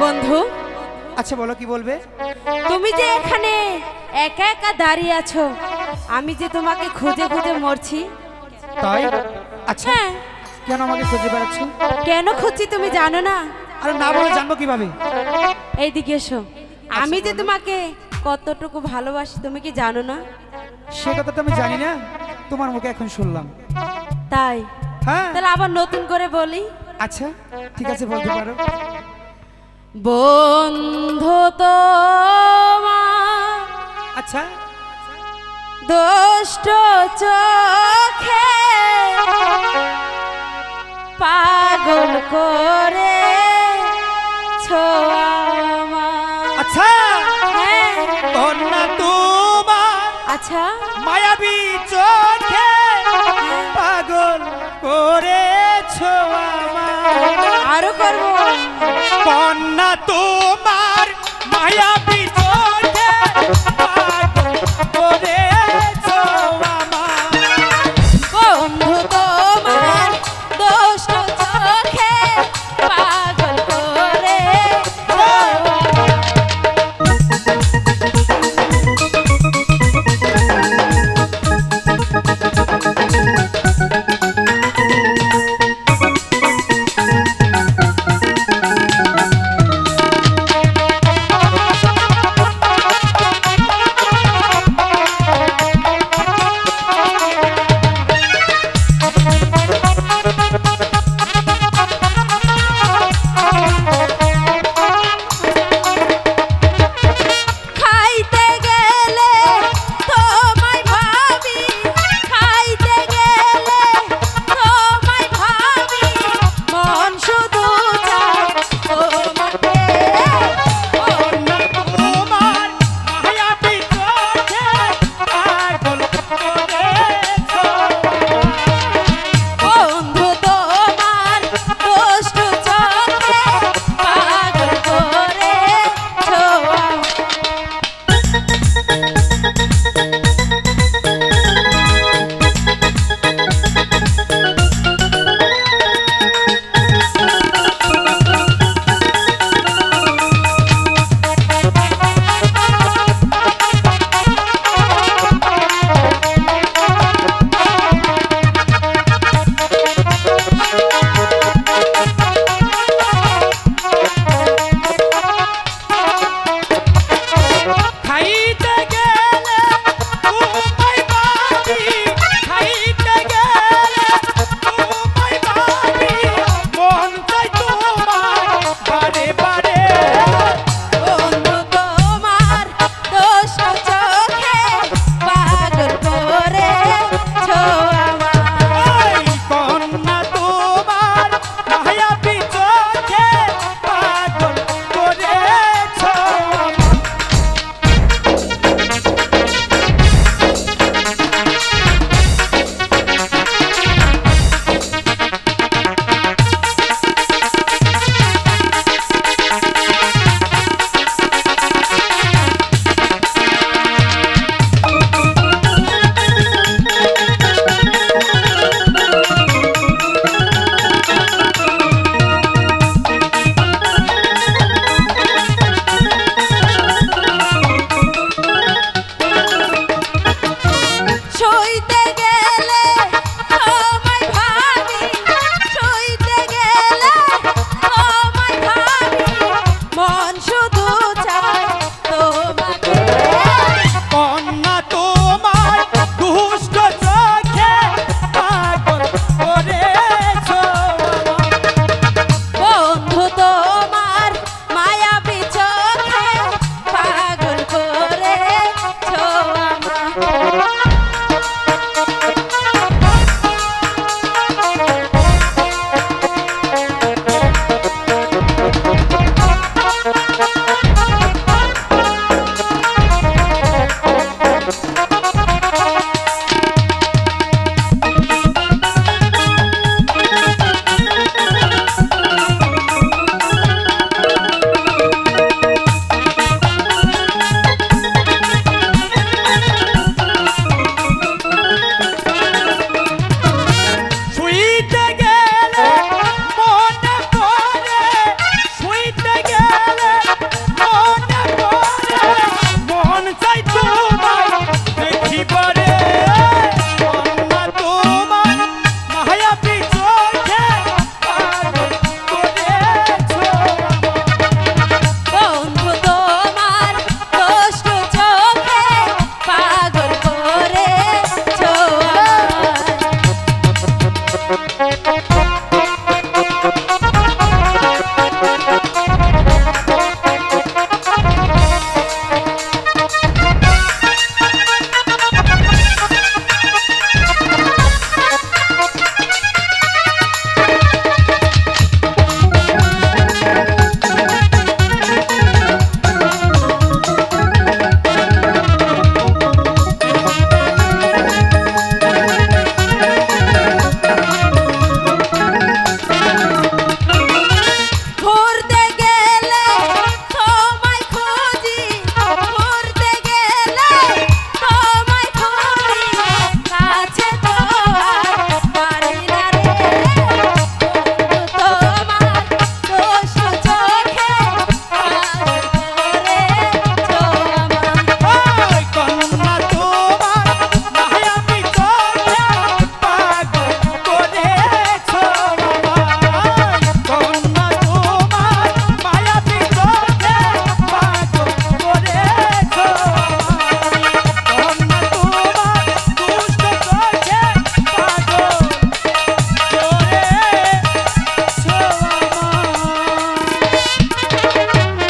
বন্ধু, আচ্ছা বলো, কি বলবে? তুমি যে এখানে একা একা দাঁড়িয়ে আছো, আমি যে তোমাকে খুঁজে খুঁজে মরছি। তাই? আচ্ছা, হ্যাঁ। কেন আমাকে খুঁজে বেড়াচ্ছ? কেন খুঁজছি তুমি জানো না? আরে না বলে জানবো কিভাবে? এইদিকে এসো। আমি যে তোমাকে কতটুকু ভালোবাসি তুমি কি জানো না? সে কথা তো আমি জানি না, তোমার মুখে এখন শুনলাম। তাই? হ্যাঁ। তাহলে আবার নতুন করে বলি। আচ্ছা ঠিক আছে, বলতে পারো। বন্ধু তোমার আচ্ছা। দুষ্ট চোখে পাগল করে আচ্ছা, কন্যা তোমার আচ্ছা মায়াবী চোখে পাগল করেছো আমায়। আরো করবো। কন্যা তোমার